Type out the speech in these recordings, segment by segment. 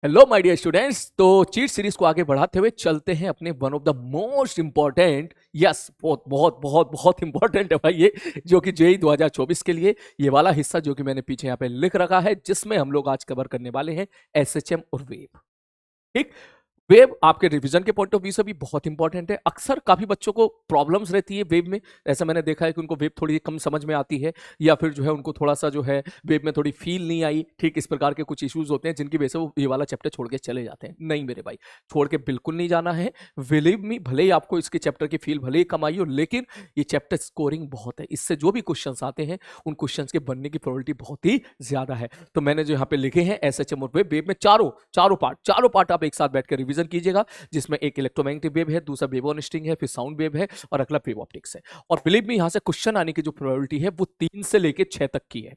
Hello my dear students. तो cheat series को आगे बढ़ाते हुए चलते हैं अपने one of the most important, yes बहुत बहुत बहुत बहुत इंपॉर्टेंट है भाई ये, जो कि जेई 2024 के लिए ये वाला हिस्सा जो कि मैंने पीछे यहाँ पे लिख रखा है, जिसमें हम लोग आज कवर करने वाले हैं एसएचएम और वेव। ठीक। वेव आपके रिवीजन के पॉइंट ऑफ व्यू से भी बहुत इंपॉर्टेंट है। अक्सर काफी बच्चों को प्रॉब्लम्स रहती है वेव में, ऐसा मैंने देखा है कि उनको वेव थोड़ी कम समझ में आती है, या फिर जो है उनको थोड़ा सा जो है वेव में थोड़ी फील नहीं आई। ठीक इस प्रकार के कुछ इश्यूज होते हैं जिनकी वजह से वो ये वाला चैप्टर छोड़ के चले जाते हैं। नहीं मेरे भाई, छोड़ के बिल्कुल नहीं जाना है। बिलीव मी, भले ही आपको इसके चैप्टर की फील भले ही कम आई हो, लेकिन ये चैप्टर स्कोरिंग बहुत है। इससे जो भी क्वेश्चन आते हैं उन क्वेश्चन के बनने की प्रोबेबिलिटी बहुत ही ज्यादा है। तो मैंने जो यहाँ पे लिखे हैं एसएचएम और वेव में चारों पार्ट आप एक साथ बैठकर रिवीजन कीजिएगा, जिसमें एक इलेक्ट्रोमैग्नेटिक वेव है, दूसरा वेव ऑन स्ट्रिंग है, फिर साउंड वेव है और अगला वेव ऑप्टिक्स है। और बिलीव मी, यहां से क्वेश्चन आने की जो प्रोबेबिलिटी है वो 3 से लेके 6 तक की है।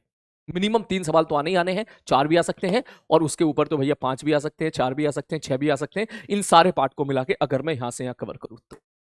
मिनिमम 3 सवाल तो आने ही आने हैं, 4 भी आ सकते हैं और उसके ऊपर तो भैया 5 भी आ सकते हैं, 4 भी आ सकते हैं, 6 भी आ सकते हैं। इन सारे पार्ट को मिला के अगर मैं यहां से यहां कवर करूं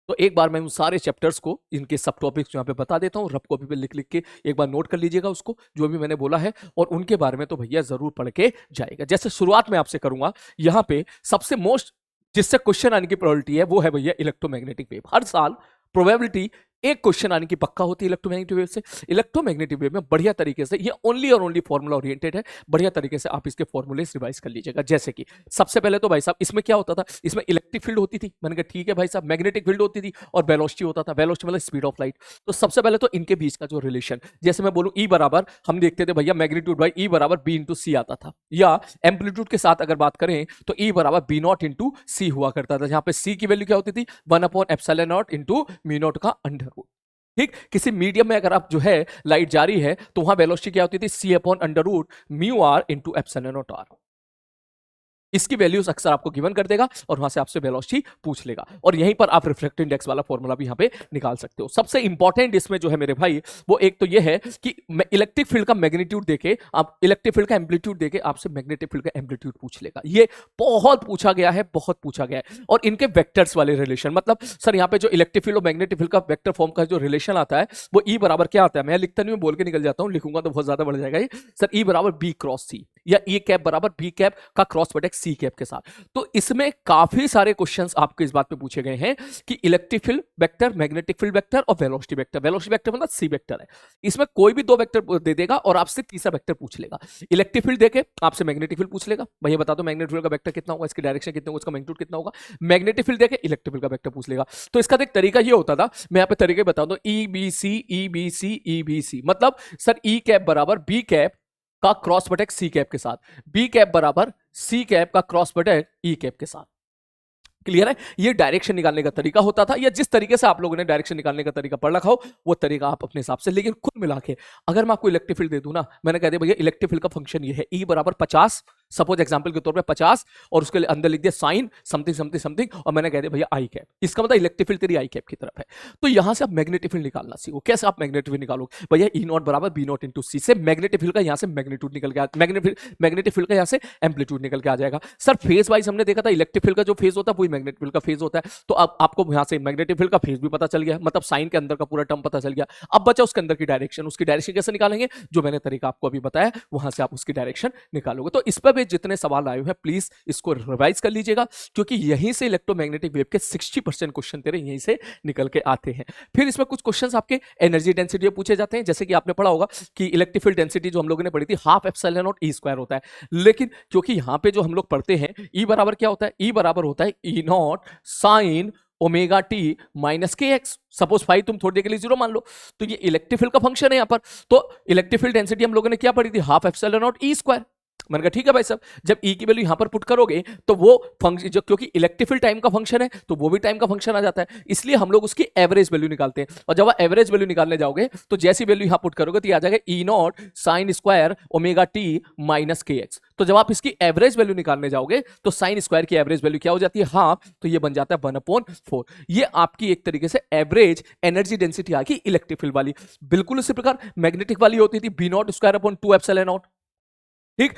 तो एक बार मैं उन सारे चैप्टर्स को, इनके सब टॉपिक्स यहाँ पे बता देता हूँ। रफ कॉपी पे लिख लिख के एक बार नोट कर लीजिएगा उसको, जो भी मैंने बोला है, और उनके बारे में तो भैया जरूर पढ़ के जाएगा। जैसे शुरुआत में आपसे करूंगा, यहाँ पे सबसे मोस्ट जिससे क्वेश्चन आने की प्रोबेबिलिटी है वो है भैया इलेक्ट्रोमैग्नेटिक वेव। हर साल प्रोबेबिलिटी एक क्वेश्चन आने की पक्का होती है इलेक्ट्रोमैग्नेटिक वेव से। इलेक्ट्रोमैग्नेटिक वेव में बढ़िया तरीके से, ये ओनली और ओनली फॉर्मूला ओरिएंटेड है, बढ़िया तरीके से आप इसके फॉर्मूलेस रिवाइज कर लीजिएगा। जैसे कि सबसे पहले तो भाई साहब इसमें क्या होता था, इसमें इलेक्ट्रिक फील्ड होती थी, मैंने कहा ठीक है भाई साहब, मैग्नेटिक फील्ड होती थी और वेलोसिटी होता था। वेलोसिटी मतलब स्पीड ऑफ लाइट। तो सबसे पहले तो इनके बीच का जो रिलेशन, जैसे मैं बोलूं ई बराबर, हम देखते थे भैया मैग्नीट्यूड बाई ई बराबर बी इंटू सी आता था, या एम्पलीट्यूड के साथ अगर बात करें तो ई बराबर बी नॉट इंटू सी हुआ करता था, जहां पे सी की वैल्यू क्या होती थी, 1/एप्सिलॉन नॉट इंटू म्यू नॉट का अंडर रूट। ठीक, किसी मीडियम में अगर आप जो है लाइट जारी है तो वहां वेलोसिटी क्या होती थी, C upon under root mu R into epsilon nought R. इसकी वैल्यूज अक्सर आपको गिवन कर देगा और वहां से आपसे वेलोसिटी पूछ लेगा, और यहीं पर आप रिफ्लेक्टिव इंडेक्स वाला फॉर्मूला भी यहां पे निकाल सकते हो। सबसे इंपॉर्टेंट इसमें जो है मेरे भाई, वो एक तो ये है कि इलेक्ट्रिक फील्ड का मैग्नीट्यूड देके, आप इलेक्ट्रिक फील्ड का एम्पलीट्यूड देके आपसे मैग्नेटिक फील्ड का एम्पलीट्यूड पूछ लेगा। ये बहुत पूछा गया है, बहुत पूछा गया है। और इनके वेक्टर्स वाले रिलेशन, मतलब सर यहाँ पे जो इलेक्ट्रिक फील्ड और मैग्नेटिक फील्ड का वेक्टर फॉर्म का जो रिलेशन आता है वो ई बराबर क्या आता है, मैं लिखता नहीं, मैं बोल के निकल जाता हूं, लिखूंगा तो बहुत ज्यादा बढ़ जाएगा ये। सर ई बराबर बी क्रॉस सी, या ई कैप बराबर बी कैप का क्रॉस प्रोडक्ट सी कैप के साथ। तो इसमें काफी सारे क्वेश्चंस आपके इस बात पे पूछे गए हैं कि electric field vector, magnetic field vector और वेलोसिटी वेक्टर। वेलोसिटी वेक्टर मतलब सी वेक्टर है, इसमें कोई भी 2 वेक्टर दे देगा और आपसे तीसरा वेक्टर पूछ लेगा। इलेक्ट्रिक फील्ड देके आपसे मैग्नेटिक फील्ड पूछ लेगा, भैया बता दो मैग्नेटिक फील्ड का वेक्टर कितना होगा, इसकी डायरेक्शन कितना होगा, इसका मैग्नीट्यूड कितना होगा। मैग्नेटिक फील्ड देके इलेक्ट्रिक फील्ड का वेक्टर पूछ लेगा। तो इसका एक तरीका ये होता था, मैं यहाँ पे तरीके बता दूं, E B C E B C E B C, मतलब सर ई कैप बराबर बी कैप का क्रॉस प्रोडक्ट सी कैप के साथ, बी कैप बराबर सी कैप का क्रॉस प्रोडक्ट ई कैप के साथ। क्लियर है, ये डायरेक्शन निकालने का तरीका होता था, या जिस तरीके से आप लोगों ने डायरेक्शन निकालने का तरीका पढ़ रखा हो वो तरीका आप अपने हिसाब से। लेकिन कुल मिला के अगर मैं आपको इलेक्ट्रिक फील्ड दे दूं ना, मैंने कह दिया भैया इलेक्ट्रिक फील्ड का फंक्शन ये है, ई बराबर 50, सपोज एग्जांपल के तौर पे 50, और उसके अंदर लिख दिया साइन समथिंग समथिंग समथिंग, और मैंने कह दिया भैया आई कैप, इसका मतलब इलेक्ट्रिक फील्ड तेरी आई कैप की तरफ है। तो यहां से आप मैग्नेटिक फील्ड निकालना सीखो। कैसे आप मैग्नेटिक फील्ड निकालोगे, भैया ई नॉट बराबर बी नॉट इंटू सी से मैग्नेटिक फील्ड का यहां से मैग्नीट्यूड निकल के, मैग्नेटिक फील्ड का यहां से एम्पलीट्यूड निकल के आ जाएगा। सर फेज वाइज हमने देखा था, इलेक्ट्रिक फील्ड का जो फेज होता है वही मैग्नेटिक फील्ड का फेज होता है। तो अब आपको यहां से मैग्नेटिक फील्ड का फेज भी पता चल गया, मतलब साइन के अंदर का पूरा टर्म पता चल गया। अब बचा उसके अंदर की डायरेक्शन, उसकी डायरेक्शन कैसे निकालेंगे, जो मैंने तरीका आपको अभी बताया वहां से आप उसकी डायरेक्शन निकालोगे। तो इस पर भी जितने सवाल आए हैं प्लीज इसको रिवाइज कर लीजिएगा, क्योंकि यहीं से इलेक्ट्रोमैग्नेटिक वेव के 60% क्वेश्चन तेरे यहीं से निकल के आते हैं। फिर इसमें कुछ क्वेश्चंस आपके एनर्जी डेंसिटी पूछे जाते हैं, जैसे कि आपने पढ़ा होगा कि इलेक्ट्रिक फील्ड डेंसिटी जो हम लोगों ने पढ़ी थी half epsilon not E square होता है। लेकिन क्योंकि यहां पे जो हम लोग पढ़ते हैं ई बराबर क्या होता है, ई बराबर होता है E nought sine omega T minus K X. Suppose five तुम थोड़ी देर के लिए 0 मान लो, तो ये इलेक्ट्रिक फील्ड का फंक्शन है यहाँ पर। तो इलेक्ट्रिक फील्ड डेंसिटी हम लोगों ने क्या पढ़ी थी, half epsilon not E square. मैंने कहा ठीक है भाई साहब, जब ई की वैल्यू यहां पर पुट करोगे तो वो फंक्शन जो, क्योंकि इलेक्ट्रिक फील्ड टाइम का फंक्शन है तो वो भी टाइम का फंक्शन आ जाता है, इसलिए हम लोग उसकी एवरेज वैल्यू निकालते हैं। और जब आप एवरेज वैल्यू निकालने जाओगे तो जैसी वैल्यू यहां पुट करोगे तो आ जाएगा E nought sine square omega T minus K X. तो जब आप इसकी एवरेज वैल्यू निकालने जाओगे तो साइन स्क्वायर की एवरेज वैल्यू क्या हो जाती है, हाफ, तो ये बन जाता है 1/4। ये आपकी एक तरीके से एवरेज एनर्जी डेंसिटी आ गई इलेक्ट्रिक फील्ड वाली। बिल्कुल उसी प्रकार मैग्नेटिक वाली होती थी B not square upon 2 epsilon not. ठीक,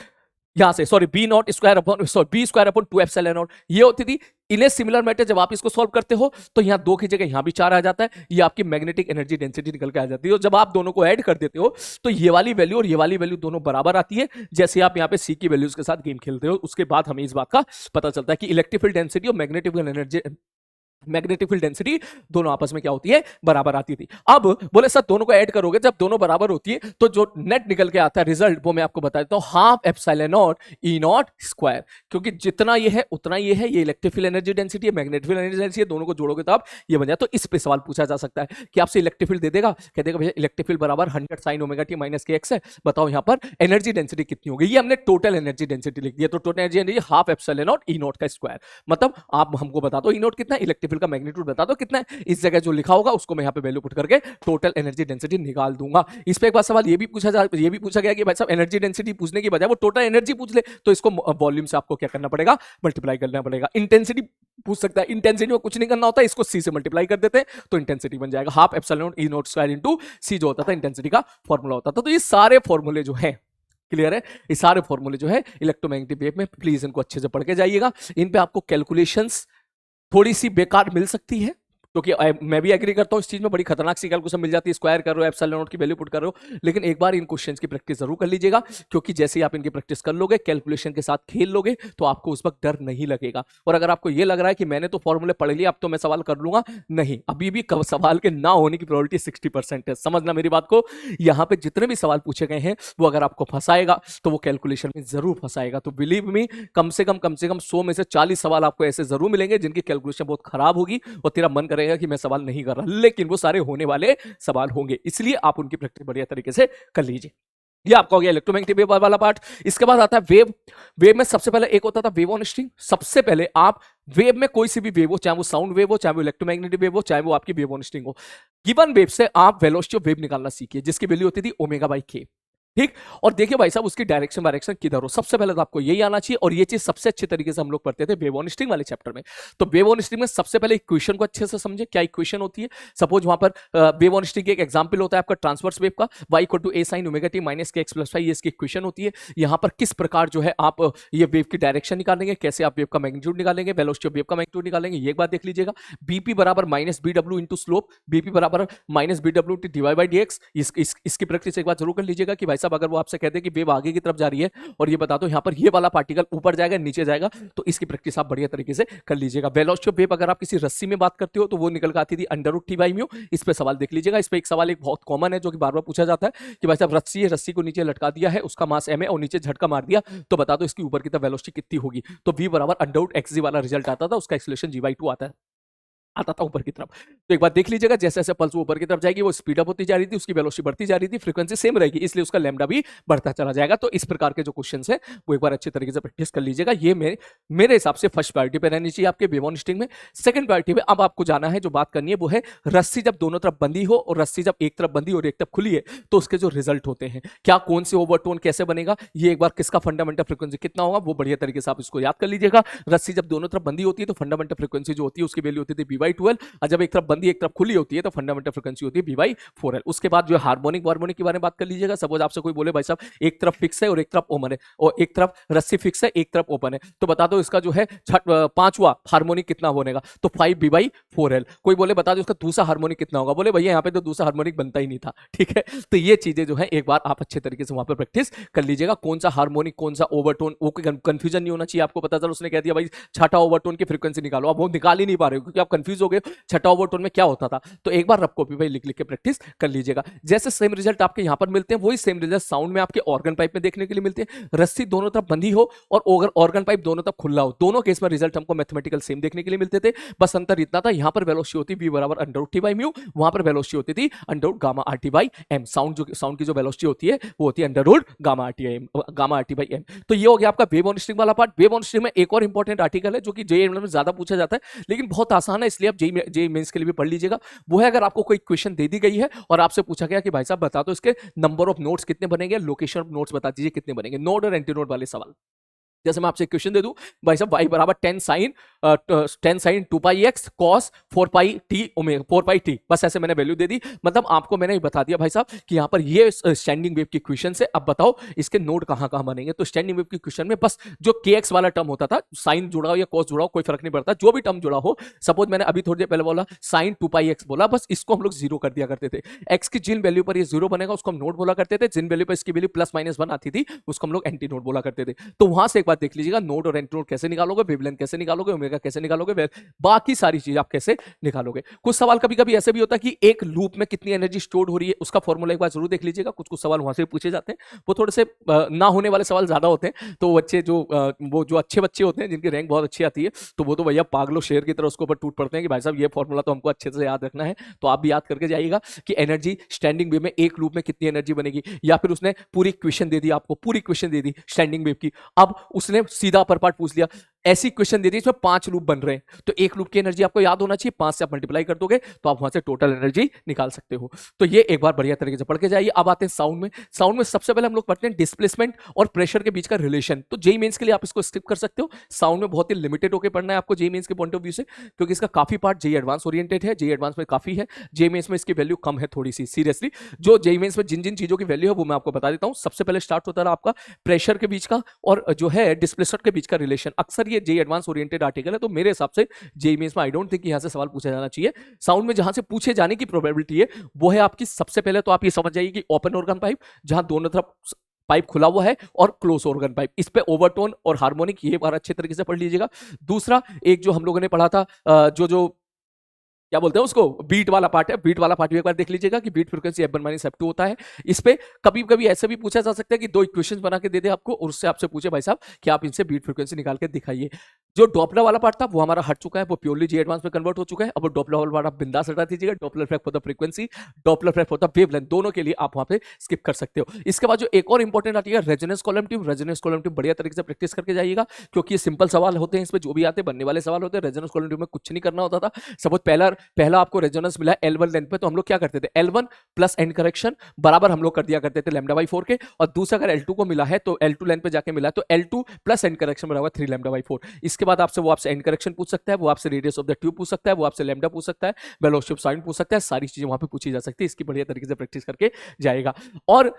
यहां से sorry B not square upon sorry B square upon 2 epsilon not ये होती थी। इन ए सिमिलर मैटर जब आप इसको सॉल्व करते हो तो यहां 2 की जगह यहां भी 4 आ जाता है, ये आपकी मैग्नेटिक एनर्जी डेंसिटी निकल के आ जाती है। और जब आप दोनों को ऐड कर देते हो तो ये वाली वैल्यू और ये वाली वैल्यू दोनों बराबर आती है। जैसे आप यहां पे सी की वैल्यूज के साथ गेम खेलते हो उसके बाद हमें इस बात का पता चलता है कि इलेक्ट्रिक फील्ड डेंसिटी और मैग्नेटिक फील्ड डेंसिटी दोनों आपस में क्या होती है, बराबर आती थी। अब बोले सर दोनों को ऐड करोगे जब दोनों बराबर होती है तो जो नेट निकल के आता है रिजल्ट वो मैं आपको बता देता हूं, half epsilon not E nought square. क्योंकि जितना ये है उतना ये है, ये इलेक्ट्रिक फील्ड एनर्जी डेंसिटी है, मैग्नेटिक फील्ड एनर्जी डेंसिटी है, दोनों को जोड़ोगे तो आप ये बन जाए। तो इस पे सवाल पूछा जा सकता है कि आपसे इलेक्ट्रिक फील्ड दे देगा, कह देगा भैया इलेक्ट्रिक फील्ड बराबर 100 sin omega T minus K x है, बताओ यहां पर एनर्जी डेंसिटी कितनी होगी। ये हमने टोटल एनर्जी डेंसिटी लिख दिया, तो total energy half epsilon not E not का स्क्वायर। मतलब आप हमको बता दो ई नॉट कितना है, इलेक्ट्रिक फील्ड का मैग्नीट्यूड बता दो कितना है, इस जगह जो लिखा होगा उसको मैं यहाँ पे वैल्यू पुट करके टोटल एनर्जी डेंसिटी निकाल दूंगा। इस पे एक बार सवाल ये भी पूछा गया कि भाई साहब एनर्जी डेंसिटी पूछने की बजाय वो टोटल एनर्जी पूछ ले, तो इसको वॉल्यूम से आपको क्या करना पड़ेगा, मल्टीप्लाई करना पड़ेगा। इंटेंसिटी पूछ सकता है, इंटेंसिटी में कुछ नहीं करना होता, इसको सी से मल्टीप्लाई कर देते हैं तो इंटेंसिटी बन जाएगा half epsilon E nought square into C, जो होता था इंटेंसिटी का फॉर्मूला होता था। तो ये सारे फॉर्मूले जो है क्लियर है, ये सारे फॉर्मूले जो है इलेक्ट्रोमैग्नेटिक वेव में, प्लीज इनको अच्छे से पढ़ के जाइएगा। इन पे आपको कैलकुलेशंस थोड़ी सी बेकार मिल सकती है, क्योंकि मैं भी एग्री करता हूं इस चीज में, बड़ी खतरनाक सी कैलकुलेशन मिल जाती है, स्क्वायर कर रहे हो एप्सिलॉन नॉट की वैल्यू पुट कर रहे हो। लेकिन एक बार इन क्वेश्चंस की प्रैक्टिस जरूर कर लीजिएगा, क्योंकि जैसे ही आप इनकी प्रैक्टिस कर लोगे, कैलकुलेशन के साथ खेल लोगे, तो आपको उस वक्त डर नहीं लगेगा। और अगर आपको ये लग रहा है कि मैंने तो फॉर्मूले पढ़ लिया अब तो मैं सवाल कर लूंगा, नहीं, अभी भी सवाल के ना होने की प्रोबेबिलिटी 60% है। समझना मेरी बात को, यहां पे जितने भी सवाल पूछे गए हैं वो अगर आपको फंसाएगा तो वो कैलकुलेशन में जरूर फंसाएगा। तो बिलीव मी, कम से कम 100 में से 40 सवाल आपको ऐसे जरूर मिलेंगे जिनकी कैलकुलेशन बहुत खराब होगी और तेरा मन करेगा कि मैं सवाल नहीं कर रहा, लेकिन वो सारे होने वाले सवाल होंगे, इसलिए आप उनकी प्रैक्टिस बढ़िया तरीके से कर लीजिए। ये आपका हो गया इलेक्ट्रोमैग्नेटिक वेव वाला पार्ट। इसके बाद आता है वेव। वेव में सबसे पहले एक होता था वेव ऑन स्ट्रिंग। सबसे पहले आप वेव में कोई सी भी वेव हो, चाहे वो साउंड वेव हो, चाहे वो इलेक्ट्रोमैग्नेटिक वेव हो, चाहे वो आपकी वेव ऑन स्ट्रिंग हो, गिवन वेव से आप वेलोसिटी ऑफ वेव निकालना सीखिए, जिसकी वैल्यू होती थी ओमेगा बाई के। ठीक, और देखिए भाई साहब उसकी डायरेक्शन किधर हो, सबसे पहले तो आपको यही आना चाहिए। और ये चीज सबसे अच्छे तरीके से हम लोग पढ़ते थे वेव ऑन स्ट्रिंग वाले चैप्टर में। तो वेव ऑन स्ट्रिंग में सबसे पहले इक्वेशन को अच्छे से समझे, क्या इक्वेशन होती है। सपोज वहां पर वेव ऑन स्ट्रिंग एक एग्जांपल होता है आपका ट्रांसवर्स वेव का, y equal to a sin omega t minus K X plus Y, ये इसकी इक्वेशन होती है। यहां पर किस प्रकार जो है आप ये वेव की डायरेक्शन निकालेंगे, कैसे आप वेव का मैग्नीट्यूड निकालेंगे, वेलोसिटी ऑफ वेव का मैग्नीट्यूड निकालेंगे, ये एक बात देख लीजिएगा। बीपी बराबर minus B W into slope, BP बराबर minus B W divide by D X. इसकी प्रैक्टिस एक बार जरूर कर लीजिएगा कि भाई साहब अगर वो आपसे कहते हैं कि वेव आगे की तरफ जा रही है और ये बता दो यहां पर ये वाला पार्टिकल ऊपर जाएगा नीचे जाएगा, तो इसकी प्रैक्टिस आप बढ़िया तरीके से कर लीजिएगा। वेलोसिटी ऑफ वेव अगर आप किसी रस्सी में बात करते हो तो वो निकल के आती थी under root T by mu. इस पे सवाल देख लीजिएगा। इस पे एक सवाल एक बहुत कॉमन है जो कि बार बार पूछा जाता है कि भाई साहब रस्सी है, रस्सी को नीचे लटका दिया है, उसका मास m है और नीचे झटका मार दिया, तो बता दो इसकी ऊपर की तरफ वेलोसिटी कितनी होगी। तो v बराबर अंडर रूट एक्स जी वाला रिजल्ट आता था, उसका एक्सलेशन g/2 आता था ऊपर की तरफ। तो एक बार देख लीजिएगा, जैसे जैसे पल्स ऊपर की तरफ जाएगी वो स्पीड अप होती जा रही थी, उसकी वेलोसिटी बढ़ती जा रही थी, फ्रीक्वेंसी सेम रहेगी, इसलिए उसका लैम्डा भी बढ़ता चला जाएगा। तो इस प्रकार के जो क्वेश्चंस हैं वो एक बार अच्छे तरीके से प्रैक्टिस कर लीजिएगा। ये मेरे हिसाब से फर्स्ट प्रायोरिटी पे रहनी चाहिए आपके वेव ऑन स्ट्रिंग में। सेकंड प्रायोरिटी पे अब आपको जाना है, जो बात करनी है वो है रस्सी जब दोनों तरफ बंधी हो और रस्सी जब एक तरफ बंधी और एक तरफ खुली है तो उसके जो रिजल्ट होते हैं, क्या कौन से ओवरटोन कैसे बनेगा, ये एक बार किसका फंडामेंटल फ्रीक्वेंसी कितना होगा वो बढ़िया तरीके से आप इसको याद कर लीजिएगा। रस्सी जब दोनों तरफ बंधी होती है तो फंडामेंटल फ्रीक्वेंसी जो होती है उसकी वैल्यू होती थी b/12, और जब एक तरफ बंदी एक तरफ खुली होती है तो फंडामेंटल फ्रीक्वेंसी होती है b/4l। उसके बाद जो हार्मोनिक वार्मोनिक के बारे में बात कर लीजिएगा। सपोज आपसे कोई बोले भाई साहब एक तरफ फिक्स है और एक तरफ ओपन है, और एक तरफ रस्सी फिक्स है एक तरफ ओपन है, तो बता दो इसका जो है पांचवा हार्मोनिक कितना बनेगा, तो 5b/4l। कोई बोले बता दो इसका दूसरा हार्मोनिक कितना होगा, बोले भैया यहाँ पे तो दूसरा हार्मोनिक बनता ही नहीं था। ठीक है, तो ये चीजें जो है एक बार आप अच्छे तरीके से वहां पर प्रैक्टिस कर लीजिएगा। कौन सा हार्मोनिक कौन सा ओवरटोन, वो कंफ्यूजन नहीं होना चाहिए आपको। पता चला उसने कह दिया भाई छठा ओवरटोन की फ्रीक्वेंसी निकालो, अब वो निकाल ही नहीं पा रहे हो क्योंकि आप कंफ्यूज हो गए छठा ओवरटोन में क्या होता था। तो एक बार रफ कॉपी पे लिख लिख के प्रैक्टिस कर लीजिएगा। जैसे सेम रिजल्ट आपके यहां पर मिलते हैं वही सेम रिजल्ट साउंड में आपके ऑर्गन पाइप में देखने के लिए मिलते हैं। रस्सी दोनों तरफ बंधी हो और ऑर्गन पाइप दोनों तरफ खुला हो, दोनों केस में रिजल्ट हमको मैथमेटिकल सेम देखने के लिए मिलते थे। बस अंतर इतना था, यहां पर वेलोसिटी होती v बराबर under root T by mu, वहां पर वेलोसिटी होती थी under root gamma R T by M. Sound की जो वेलोसिटी होती है वो होती है under root gamma R T by M. तो ये हो गया आपका वेव ऑन स्ट्रिंग वाला पार्ट। वेव ऑन स्ट्रिंग में एक और इंपॉर्टेंट आर्टिकल है जो कि जेईई में ज्यादा पूछा जाता है लेकिन बहुत आसान है, इसलिए आप जेईई मेंस के लिए भी पढ़ लीजिएगा। वो है अगर आपको कोई क्वेश्चन दे दी गई है और आपसे पूछा गया कि भाई साहब बता दो इसके नंबर ऑफ नोड्स कितने बनेंगे, लोकेशन ऑफ नोड्स बता दीजिए कितने बनेंगे, नोड और एंटी नोड वाले सवाल। जैसे मैं आपसे क्वेश्चन दे दूं भाई साहब, y बराबर 10 sin 2 पाई x cos 4 पाई t ओमेगा 4 पाई t, बस ऐसे मैंने वैल्यू दे दी। मतलब आपको मैंने बता दिया भाई साहब कि यहाँ पर ये स्टैंडिंग वेव की क्वेश्चन है। अब बताओ इसके नोड कहाँ कहाँ बनेंगे। तो स्टैंडिंग वेव की क्वेश्चन में बस जो kx वाला टर्म होता था, साइन जुड़ा हो या cos जुड़ा हो कोई फर्क नहीं पड़ता, जो भी टर्म जुड़ा हो। सपोज मैंने अभी थोड़ी देर पहले बोला sin 2 पाई x बोला, बस इसको हम लोग जीरो कर दिया करते थे। x की जिन वैल्यू पर ये जीरो बनेगा उसको हम नोड बोला करते थे, जिन वैल्यू पर इसकी वैल्यू प्लस माइनस 1 आती थी उसको हम लोग एंटी नोड बोला करते थे। तो वहां से एक बार देख लीजिएगा, नोड और एंटी नोड कैसे निकालोगे, वेवलेंथ कैसे निकालोगे, ओमेगा कैसे निकालोगे, बाकी सारी चीज आप कैसे निकालोगे। कुछ सवाल कभी कभी ऐसे भी होता है कि एक लूप में कितनी एनर्जी स्टोर हो रही है, उसका फॉर्मूला एक बार जरूर देख लीजिएगा। कुछ कुछ सवाल वहां से पूछे जाते हैं, वो थोड़े से ना होने वाले सवाल ज्यादा होते हैं। तो बच्चे जो वो जो अच्छे बच्चे होते हैं जिनकी रैंक बहुत अच्छी आती है, तो वो तो भैया पागलो शेर की तरह उसके ऊपर टूट पड़ते हैं कि भाई साहब ये फॉर्मूला तो हमको अच्छे से याद रखना है। तो आप भी याद करके जाइएगा कि एनर्जी स्टैंडिंग वेव में एक लूप में कितनी एनर्जी बनेगी। या फिर उसने पूरी इक्वेशन दे दी, आपको पूरी इक्वेशन दे दी स्टैंडिंग वेव की, अब उसने सीधा अपर पार्ट पूछ लिया, ऐसी क्वेश्चन दे दी इसमें 5 लूप बन रहे हैं, तो एक लूप की एनर्जी आपको याद होना चाहिए, 5 से आप मल्टीप्लाई कर दोगे तो आप वहां से टोटल एनर्जी निकाल सकते हो। तो ये एक बार बढ़िया तरीके से पढ़ के जाइए। अब आते हैं साउंड में। साउंड में सबसे पहले हम लोग पढ़ते हैं डिस्प्लेसमेंट और प्रेशर के बीच का रिलेशन। तो जेईई मेंस के लिए आप इसको स्किप कर सकते हो, साउंड में बहुत ही लिमिटेड होकर पढ़ना है आपको जेईई मेंस के पॉइंट ऑफ व्यू से, क्योंकि इसका काफी पार्ट जेईई एडवांस ओरिएंटेड है, जेईई एडवांस में काफी है, जेईई मेंस में इसकी वैल्यू कम है थोड़ी सी। सीरियसली जो जेईई मेंस में जिन जिन चीजों की वैल्यू है वो मैं आपको बता देता हूं। सबसे पहले स्टार्ट होता है आपका प्रेशर के बीच का और जो है डिस्प्लेसमेंट के बीच का रिलेशन। अक्सर ये जेईई एडवांस ओरिएंटेड आर्टिकल है, तो मेरे हिसाब से जेईई मेंस में आई डोंट थिंक यहां से सवाल पूछा जाना चाहिए। साउंड में जहां से पूछे जाने की प्रोबेबिलिटी है वो है आपकी, सबसे पहले तो आप ये समझ जाइए कि ओपन ऑर्गन पाइप, जहां दोनों तरफ पाइप खुला हुआ है, और क्लोज ऑर्गन पाइप, इस पे ओवरटोन और हार्मोनिक ये बार अच्छे तरीके से पढ़ लीजिएगा। दूसरा एक जो हम लोगों ने पढ़ा था जो क्या बोलते हैं उसको, बीट वाला पार्ट है, बीट वाला पार्ट भी एक बार देख लीजिएगा कि beat frequency F1 minus F2 होता है। इस पे कभी कभी ऐसे भी पूछा जा सकता है कि दो इक्वेशंस बना के दे दे आपको और उससे आपसे पूछे भाई साहब कि आप इनसे बीट फ्रीक्वेंसी निकाल के दिखाइए। जो डॉपलर वाला पार्ट था वो हमारा हट चुका है, वो प्योरली जी एडवांस में कन्वर्ट हो चुका है। अब डॉपलर वाला पार्ट आप बिंदास हटा दीजिएगा। Doppler effect for the frequency, Doppler effect for the wavelength, दोनों के लिए आप वहां पे स्किप कर सकते हो। इसके बाद जो एक और इंपॉर्टेंट आती है resonance column tube, resonance column tube बढ़िया तरीके से प्रैक्टिस करके जाइएगा, क्योंकि ये सिंपल सवाल होते हैं, इसमें जो भी आते हैं बनने वाले सवाल होते हैं। रेजोनेंस कॉलम ट्यूब में कुछ नहीं करना होता था। सपोज पहला आपको रेजोनेंस मिला L1 लेंथ पे, तो हम लोग क्या करते थे, L1 प्लस एंड करेक्शन बराबर हम लोग कर दिया करते थे λ/4 के, और दूसरा अगर L2 को मिला है तो L2 लेंथ पे जाके मिला है तो L2 प्लस एंड करेक्शन बराबर 3 λ/4। इसके बाद आपसे वो आपसे एंड करेक्शन पूछ सकता है, वो आपसे रेडियस ऑफ द ट्यूब पूछ सकता है, वो आपसे लैम्डा पूछ सकता है, वेलोसिटी ऑफ साउंड पूछ सकता है, सारी चीजें वहां पे पूछी जा सकती है। इसकी बढ़िया तरीके से प्रैक्टिस करके जाएगा। और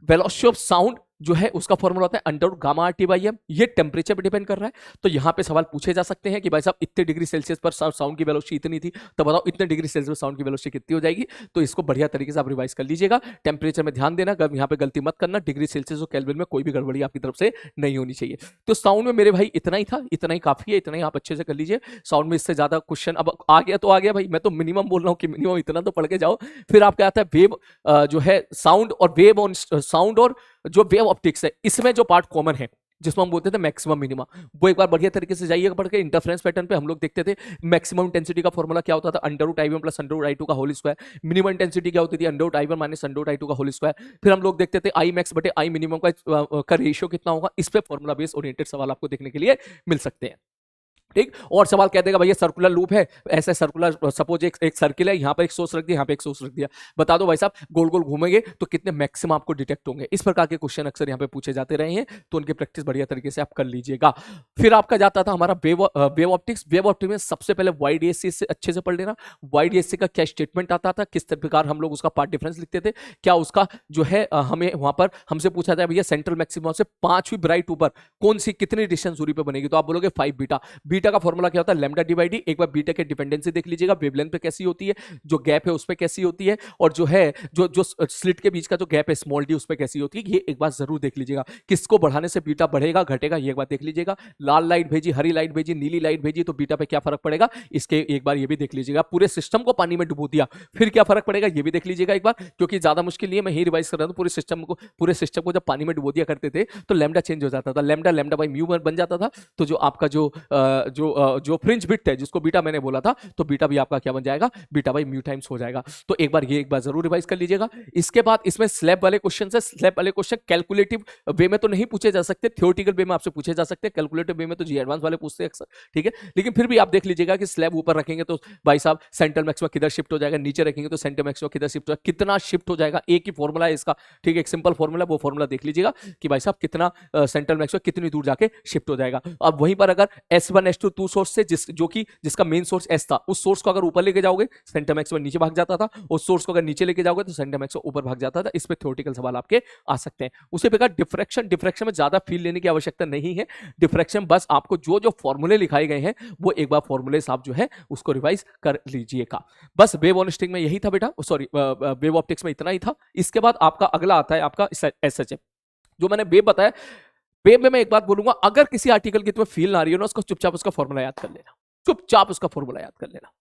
वेलोसिटी ऑफ साउंड जो है उसका फॉर्मूला होता है under gamma R T by M, ये टेम्परेचर पे डिपेंड कर रहा है। तो यहां पे सवाल पूछे जा सकते हैं कि भाई साहब इतने डिग्री सेल्सियस पर साउंड की वेलोसिटी इतनी थी, तो बताओ इतने डिग्री सेल्सियस पर साउंड की वेलोसिटी कितनी हो जाएगी। तो इसको बढ़िया तरीके से आप रिवाइज कर लीजिएगा। टेम्परेचर में ध्यान देना, यहाँ पे गलती मत करना, डिग्री सेल्सियस और केल्विन में कोई भी गड़बड़ी आपकी तरफ से नहीं होनी चाहिए। तो साउंड में मेरे भाई इतना ही था, इतना ही काफी है, इतना ही आप अच्छे से कर लीजिए। साउंड में इससे ज्यादा क्वेश्चन अब आ गया तो आ गया भाई, मैं तो मिनिमम बोल रहा हूँ कि मिनिमम इतना तो पढ़ के जाओ। फिर आपका आता है वेव जो है साउंड और वेव ऑन साउंड और जो वेव ऑप्टिक्स है, इसमें जो पार्ट कॉमन है जिसमें हम बोलते थे मैक्सिमम मिनिमा, वो एक बार बढ़िया तरीके से जाइएगा पढ़ के। इंटरफेरेंस पैटर्न पे हम लोग देखते थे मैक्सिमम इंटेंसिटी का फॉर्मूला क्या होता था, √I1 प्लस √I2 का होल स्क्वायर। मिनिमम इंटेंसिटी क्या होती थी, √I1 माइनस √I2 का होल स्क्वायर। फिर हम लोग देखते थे आई मैक्स बटे आई मिनिमम का रेशियो कितना होगा। इस पे फॉर्मूला बेस्ड ओरिएंटेड सवाल आपको देखने के लिए मिल सकते हैं। ठीक, और सवाल कह देगा भैया सर्कुलर लूप है, ऐसा सर्कुलर, सपोज एक सर्किल है, यहाँ पर एक सोर्स रख दिया, यहाँ पे एक सोर्स रख दिया, बता दो भाई साहब गोल गोल घूमेंगे तो कितने मैक्सिमम आपको डिटेक्ट होंगे। इस प्रकार के क्वेश्चन अक्सर यहाँ पे पूछे जाते रहे हैं, तो उनकी प्रैक्टिस बढ़िया तरीके से आप कर लीजिएगा। फिर आपका जाता था हमारा वेव ऑप्टिक्स। वेव ऑप्टिक्स में सबसे पहले YDSC से अच्छे से पढ़ लेना। YDSC का क्या स्टेटमेंट आता था, किस प्रकार हम लोग उसका पार्ट डिफरेंस लिखते थे, क्या उसका जो है हमें वहां पर हमसे पूछा जाए भैया सेंट्रल मैक्सिमम से 5वीं ब्राइट ऊपर कौन सी कितनी डिस्टेंस दूरी पे बनेगी, तो आप बोलोगे 5 बीटा। बीटा का फॉर्मूला क्या होता है, लैम्डा डिवाइड डी। एक बार बीटा के डिपेंडेंसी देख लीजिएगा, वेवलेंथ पे कैसी होती है, जो गैप है उस पे कैसी होती है, और जो है जो स्लिट के बीच का जो गैप है स्मॉल डी उस पे कैसी होती है। ये एक बार जरूर देख लीजिएगा, किसको बढ़ाने से बीटा बढ़ेगा घटेगा, ये एक बार देख लीजिएगा। लाल लाइट भेजी, हरी लाइट भेजी, नीली लाइट भेजी, तो बीटा पे क्या फर्क पड़ेगा, इसके एक बार ये भी देख लीजिएगा। पूरे सिस्टम को पानी में डुबो दिया, फिर क्या फर्क पड़ेगा, ये भी देख लीजिएगा एक बार, क्योंकि ज्यादा मुश्किल नहीं है, मैं ही रिवाइज कर रहा हूं। पूरे सिस्टम को जब पानी में डुबो दिया करते थे तो लैम्डा चेंज हो जाता था, लैम्डा बाई म्यू बन जाता था। तो जो आपका जो जो फ्रिंज बिट है जिसको बीटा मैंने बोला था, तो बीटा भी आपका क्या बन जाएगा, बीटा बाई म्यू टाइम्स हो जाएगा। तो एक बार जरूर रिवाइज कर लीजिएगा। इसके बाद इसमें स्लैब वाले क्वेश्चन है। स्लैब वाले क्वेश्चन कैलकुलेटिव वे में तो नहीं पूछे जा सकते, थियोरेटिकल वे में आपसे पूछे जा सकते हैं, कैलकुलेटिव वे में तो जी एडवांस वाले पूछते हैं अक्सर, ठीक है। लेकिन फिर भी आप देख लीजिएगा कि स्लैब ऊपर रखेंगे तो भाई साहब सेंट्रल मैक्सिमा किधर शिफ्ट हो जाएगा, नीचे रखेंगे तो सेंट्रल मैक्सिमा किधर शिफ्ट हो जाएगा, कितना शिफ्ट हो जाएगा, एक ही फॉर्मूला है इसका, ठीक है, एक सिंपल फॉर्मूला, वो फॉर्मूला देख लीजिएगा कि भाई साहब कितना सेंट्रल मैक्सिमा कितनी दूर जाके शिफ्ट हो जाएगा। अब वहीं पर अगर S1 S2 2 सोर्स से जिसका मेन सोर्स S था, उस सोर्स को अगर ऊपर लेके जाओगे सेंट्रल मैक्सिमा नीचे भाग जाता था, उस सोर्स को अगर नीचे लेके जाओगे तो सेंट्रल मैक्सिमा ऊपर भाग जाता था। इस पे थ्योरेटिकल सवाल आपके आ सकते हैं। उसी प्रकार डिफ्रैक्शन में ज्यादा फील लेने की आवश्यकता नहीं है। डिफ्रैक्शन बस आपको जो फॉर्मूले लिखाए गए हैं वो एक बार फॉर्मूले आप जो है उसको रिवाइज कर लीजिएगा। बस वेव ऑप्टिक्स में यही था बेटा, सॉरी वेव ऑप्टिक्स में इतना ही था। इसके बाद आपका अगला आता है आपका SHM, जो मैंने वेव बताया। वेव में मैं एक बात बोलूंगा, अगर किसी आर्टिकल की तुम्हें फील ना रही हो ना, उसको चुपचाप उसका फॉर्मूला याद कर लेना, चुपचाप उसका फॉर्मूला याद कर लेना।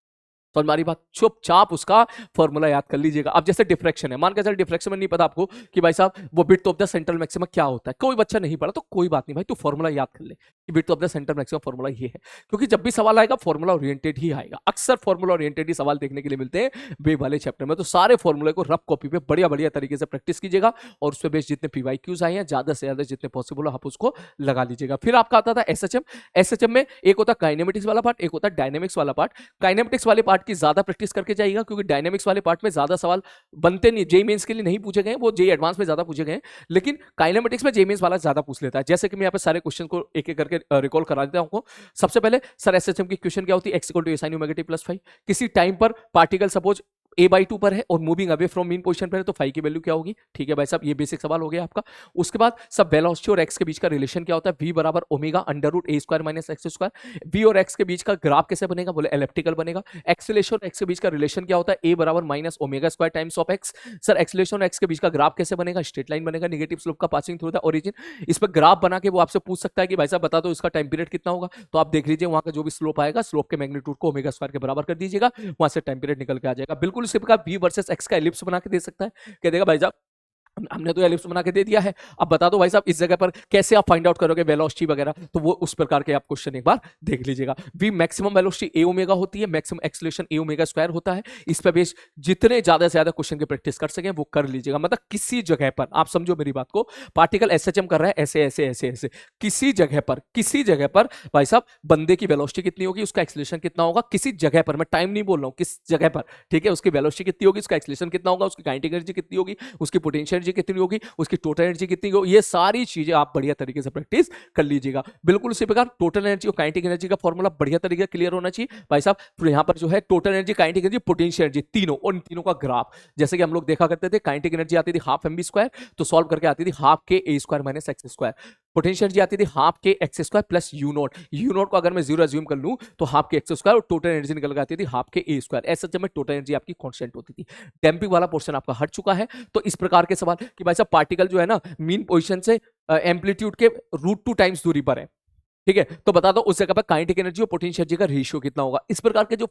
तो हमारी बात, चुपचाप उसका फॉर्मूला याद कर लीजिएगा। अब जैसे डिफ्रैक्शन है, मान के चल डिफ्रैक्शन में नहीं पता आपको कि भाई साहब वो width of the central maxima क्या होता है, कोई बच्चा नहीं पढ़ा तो कोई बात नहीं भाई, तू फॉर्मूला याद कर ले कि width of the central maxima formula ये है। क्योंकि जब भी सवाल आएगा फॉर्मूला ओरिएंटेड ही आएगा, अक्सर फॉर्मूला ओरिएंटेड ही सवाल देखने के लिए मिलते हैं वेव वाले चैप्टर में। तो सारे फॉर्मूले को रफ कॉपी पे बढ़िया बढ़िया तरीके से प्रैक्टिस कीजिएगा और उस पर बेस्ड जितने PYQs आए हैं ज्यादा से ज्यादा जितने पॉसिबल हो आप उसको लगा लीजिएगा। फिर आपका आता था SHM में एक होता काइनेमेटिक्स वाला पार्ट, एक होता डायनेमिक्स वाला पार्ट। काइनेमेटिक्स वाले पार्ट की ज्यादा प्रैक्टिस करके जाइएगा, क्योंकि डायनेमिक्स वाले पार्ट में ज्यादा सवाल बनते नहीं, जेईई मेंस के लिए नहीं पूछे गए, वो जेईई एडवांस में ज्यादा पूछे गए, लेकिन काइनेमेटिक्स में जेईई मेंस वाला ज्यादा पूछ लेता है। जैसे कि मैं यहाँ पे सारे क्वेश्चन को एक एक करके रिकॉल करा देता हूं। सबसे पहले सर SHM की क्वेश्चन क्या होती है, x = a sin omega t + 5। किसी टाइम पर पार्टिकल सपोज a/2 पर है और moving away from mean position पर है तो फाई की वैल्यू क्या होगी, ठीक है भाई साहब, ये बेसिक सवाल हो गया आपका। उसके बाद सब वेलोसिटी और x के बीच का रिलेशन क्या होता है, v = ω √ a² - x²। v और x के बीच का ग्राफ कैसे बनेगा, बोले एलिप्टिकल बनेगा। एक्सेलरेशन और x के बीच का रिलेशन क्या होता है, a = -ω² times of x। Sir acceleration और x के बीच का ग्राफ कैसे बनेगा, स्ट्रेट लाइन बनेगा, नेगेटिव स्लोप का पासिंग थ्रू द ओरिजिन। इस पर ग्राफ बना के वो आपसे पूछ सकता है कि भाई साहब बता दो इसका टाइम पीरियड कितना होगा, तो आप देख लीजिए वहां का जो भी स्लोप आएगा, स्लोप के मैग्नीट्यूड को ω² के बराबर कर दीजिएगा, वहां से टाइम पीरियड निकल के आ जाएगा। बिल्कुल इसी प्रकार v वर्सेस x का एलिप्स बना के दे सकता है, कह देगा भाई साहब हमने तो एलिप्स बना के दे दिया है, अब बता दो भाई साहब इस जगह पर कैसे आप फाइंड आउट करोगे वेलोसिटी वगैरह, तो वो उस प्रकार के आप क्वेश्चन एक बार देख लीजिएगा। v मैक्सिमम वेलोसिटी a ω होती है, मैक्सिमम एक्सेलरेशन a ω² होता है। इस पे बेस जितने ज्यादा से ज्यादा क्वेश्चन की प्रैक्टिस कर सकें वो कर लीजिएगा। मतलब किसी जगह पर आप समझो मेरी बात को, पार्टिकल SHM कर रहा है ऐसे ऐसे ऐसे ऐसे, किसी जगह पर भाई साहब बंदे की वेलोसिटी कितनी होगी, उसका एक्सेलरेशन कितना होगा, किसी जगह पर, मैं टाइम नहीं बोल रहा हूं, किस जगह पर, ठीक है, उसकी वेलोसिटी कितनी होगी, उसका एक्सेलरेशन कितना होगा, उसकी काइनेटिक एनर्जी कितनी होगी, उसकी पोटेंशियल एनर्जी कितनी होगी, उसकी टोटल एनर्जी कितनी हो, ये सारी चीजें आप बढ़िया तरीके से प्रैक्टिस कर लीजिएगा। बिल्कुल उसी प्रकार टोटल एनर्जी और काइनेटिक एनर्जी का फॉर्मूला बढ़िया तरीके से क्लियर होना चाहिए भाई साहब। तो यहाँ पर जो है total energy, kinetic energy, potential energy, तीनों, और इन तीनों का ग्राफ, जैसे कि हम लोग देखा करते थे, काइनेटिक एनर्जी आती थी ½ mv², तो सॉल्व करके आती थी ½ k a² - x²। Potential energy आती थी ½ k x² + u0 को अगर मैं 0 अज्यूम कर लूं तो ½ k x² और टोटल एनर्जी निकल के आती थी ½ k a²। ऐसा जब में टोटल एनर्जी आपकी कांस्टेंट होती थी। डैम्पिंग वाला पोर्शन आपका हट चुका है। तो इस प्रकार के सवाल कि भाई साहब पार्टिकल जो है ना मीन पोजीशन से एम्पलीट्यूड के √2 टाइम्स दूरी पर है, ठीक है, तो बता दो उस जगह पर काइनेटिक एनर्जी और पोटेंशियल एनर्जी का रेशियो कितना होगा। इस प्रकार के जो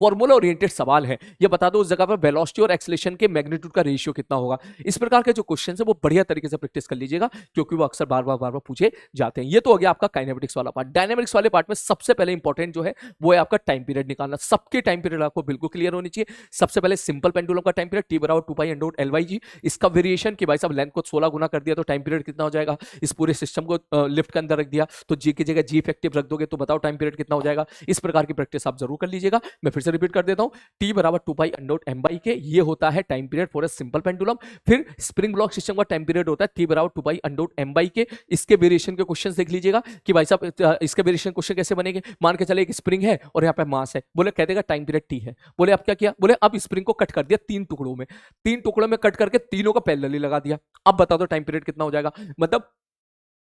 फॉर्मूला ओरिएंटेड सवाल है, ये बता दो उस जगह पर वेलोसिटी और एक्सेलरेशन के मैग्नीट्यूड का रेशियो कितना होगा। इस प्रकार के जो क्वेश्चन है वो बढ़िया तरीके से प्रैक्टिस कर लीजिएगा, क्योंकि वो अक्सर बार बार पूछे जाते हैं। ये तो हो गया आपका काइनेमेटिक्स वाला पार्ट। डायनेमिक्स वाले पार्ट में सबसे पहले इंपॉर्टेंट जो है वो है आपका टाइम पीरियड निकालना। सबके टाइम पीरियड आपको बिल्कुल क्लियर होनी चाहिए। सबसे पहले सिंपल पेंडुलम का टाइम पीरियड t = 2π/LYG, इसका वेरिएशन कि भाई साहब लेंथ को 16 गुना कर दिया तो टाइम पीरियड कितना हो जाएगा। इस पूरे सिस्टम को लिफ्ट के अंदर रख दिया तो जी की जगह जी इफेक्टिव रख दोगे तो बताओ टाइम पीरियड कितना हो जाएगा। इस प्रकार की प्रैक्टिस आप जरूर कर लीजिएगा। मैं फिर से रिपीट कर देता हूं, t = 2π/m/k, ये होता है time period for a simple pendulum. फिर स्प्रिंग ब्लॉक सिस्टम का टाइम पीरियड होता है t = 2π/m/k। इसके वेरिएशन के क्वेश्चंस देख लीजिएगा कि भाई साहब इसके वेरिएशन क्वेश्चन कैसे बनेंगे। मान के चले एक स्प्रिंग है और यहाँ पे मास है, बोले कह देगा टाइम पीरियड t है। बोले अब क्या किया, बोले अब स्प्रिंग को कट कर दिया 3 टुकड़ों में कट करके तीनों को पैरेलली लगा दिया। अब बता दो टाइम पीरियड कितना हो जाएगा। मतलब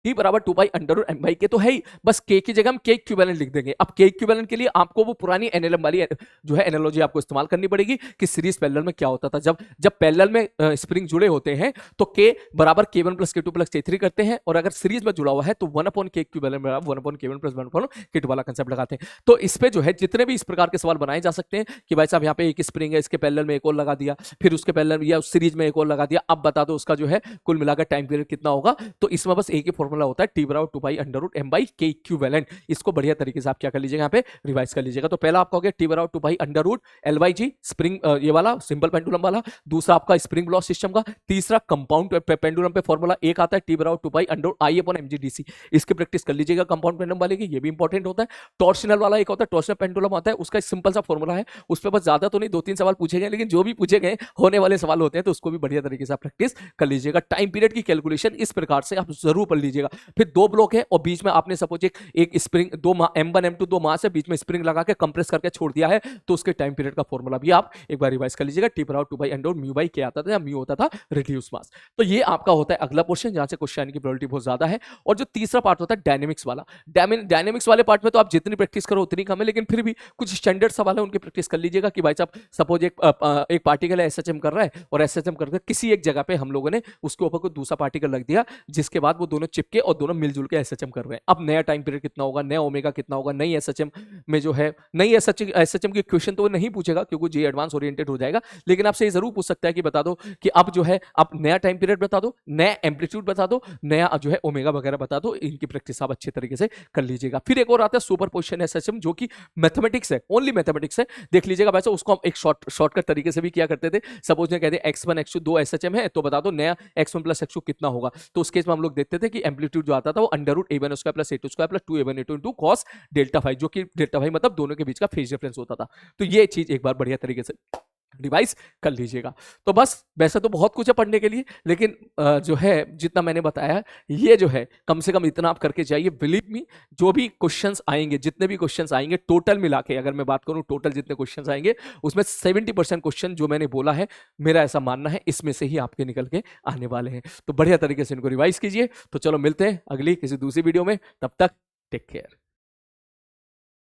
t = 2π/m/k तो है ही, बस k की जगह हम k इक्विवेलेंट लिख देंगे। अब k इक्विवेलेंट के लिए आपको वो पुरानी एनएलएम वाली जो है एनालॉजी आपको इस्तेमाल करनी पड़ेगी कि सीरीज पैरेलल में क्या होता था। जब पैरेलल में स्प्रिंग जुड़े होते हैं तो k = k1 + k2 + k3 करते हैं, और अगर सीरीज में जुड़ा हुआ है तो 1/k इक्विवेलेंट 1/k1 + 1/k2 वाला कंसेप्ट लगाते हैं। तो इस पे जो है जितने भी इस प्रकार के सवाल बनाए जा सकते हैं कि भाई साहब यहाँ पे एक स्प्रिंग है, इसके पैरेलल में एक और लगा दिया, फिर उसके पैरेलल या उस सीरीज में एक और लगा दिया, अब बता दो उसका जो है कुल मिलाकर टाइम पीरियड कितना होगा। तो इसमें बस एक ही फॉर्मूला फॉर्मूला होता है टी बराबर 2 pi under root M by K equivalent. इसको बढ़िया तरीके से आप क्या कर लीजिएगा, यहाँ पे रिवाइज कर लीजिएगा। तो पहला आपका हो गया टी बराबर 2 pi under root L by G spring, ये वाला सिंपल पेंडुलम वाला। दूसरा आपका स्प्रिंग लॉ सिस्टम का। तीसरा कंपाउंड पेंडुलम पे फॉर्मूला एक आता है टी बराबर 2 pi under I upon M G D C. इसकी प्रैक्टिस कर लीजिएगा कंपाउंड पेंडुलम वाले की, ये भी इंपॉर्टेंट होता है। टॉर्शनल वाला एक होता है, टॉर्शनल पेंडुलम आता है, उसका सिंपल सा फॉर्मूला है, उस पर बस ज्यादा तो नहीं, 2-3 सवाल पूछे गए, लेकिन जो भी पूछे गए होने वाले सवाल होते हैं तो उसको भी बढ़िया तरीके से आप प्रैक्टिस कर लीजिएगा। टाइम पीरियड की कैलकुलेशन इस प्रकार से आप जरूर पढ़ लीजिएगा। फिर 2 ब्लॉक है और बीच में आपने सपोज एक स्प्रिंग दो M1 M2 2 मास है, बीच में स्प्रिंग लगा के कंप्रेस करके छोड़ दिया है, तो उसके टाइम पीरियड का फॉर्मूला भी आप एक बार रिवाइज कर लीजिएगा। टी बराबर 2 बाई अंडर म्यू बाई क्या आता था, या म्यू होता था रिड्यूस मास। तो ये आपका होता है अगला पोर्शन जहां से क्वेश्चन की प्रोबेबिलिटी बहुत ज्यादा है। और जो तीसरा पार्ट होता है डायनेमिक्स वाला, डायनेमिक्स वाले पार्ट में तो आप जितनी प्रैक्टिस करो उतनी कम है, लेकिन फिर भी कुछ स्टैंडर्ड सवाल है उनकी प्रैक्टिस कर लीजिएगा कि भाई साहब सपोज एक पार्टिकल है एसएचएम कर रहा है, और एसएचएम करके किसी एक जगह पे हम लोगों ने उसके ऊपर कोई दूसरा पार्टिकल रख दिया, जिसके बाद वो दोनों चिपके और दोनों मिलजुल के एसएचएम कर रहे हैं। अब नया टाइम पीरियड कितना होगा, नया ओमेगा कितना होगा, नई एसएचएम में जो है नई एसएचएम की क्वेश्चन तो वो नहीं पूछेगा क्योंकि जी एडवांस ओरिएंटेड हो जाएगा, लेकिन आपसे ये जरूर पूछ सकता है कि बता दो कि अब जो है आप नया टाइम पीरियड बता दो, नया एम्पलीट्यूड बता दो, नया जो है ओमेगा वगैरह बता दो। इनकी प्रैक्टिस आप अच्छे तरीके से कर लीजिएगा। फिर एक और आता है सुपरपोजिशन एसएचएम, जो कि मैथमेटिक्स है, ओनली मैथमेटिक्स है। देख लीजिएगा वैसे उसको हम एक शॉर्टकट तरीके से भी किया करते थे। सपोज में कहते हैं x1 x2 दो एसएचएम है, तो बता दो नया x1 प्लस x2 कितना होगा। तो उस केस में हम लोग देखते थे कि एम्पलीट्यूड जो आता था वो under root a1 square plus a2 square plus 2a1 a2 into cos delta phi, जो कि डेल्टा फाइव मतलब दोनों के बीच का फेज डिफरेंस होता था। तो ये चीज एक बार बढ़िया तरीके से रिवाइज कर लीजिएगा। तो बस वैसे तो बहुत कुछ है पढ़ने के लिए, लेकिन जो है जितना मैंने बताया ये जो है कम से कम इतना आप करके जाइए। बिलीव मी, जो भी क्वेश्चंस आएंगे, जितने भी क्वेश्चंस आएंगे टोटल मिला के अगर मैं बात करूं, टोटल जितने क्वेश्चंस आएंगे उसमें 70% क्वेश्चन जो मैंने बोला है, मेरा ऐसा मानना है इसमें से ही आपके निकल के आने वाले हैं। तो बढ़िया तरीके से इनको रिवाइज कीजिए। तो चलो मिलते हैं अगली किसी दूसरी वीडियो में, तब तक टेक केयर।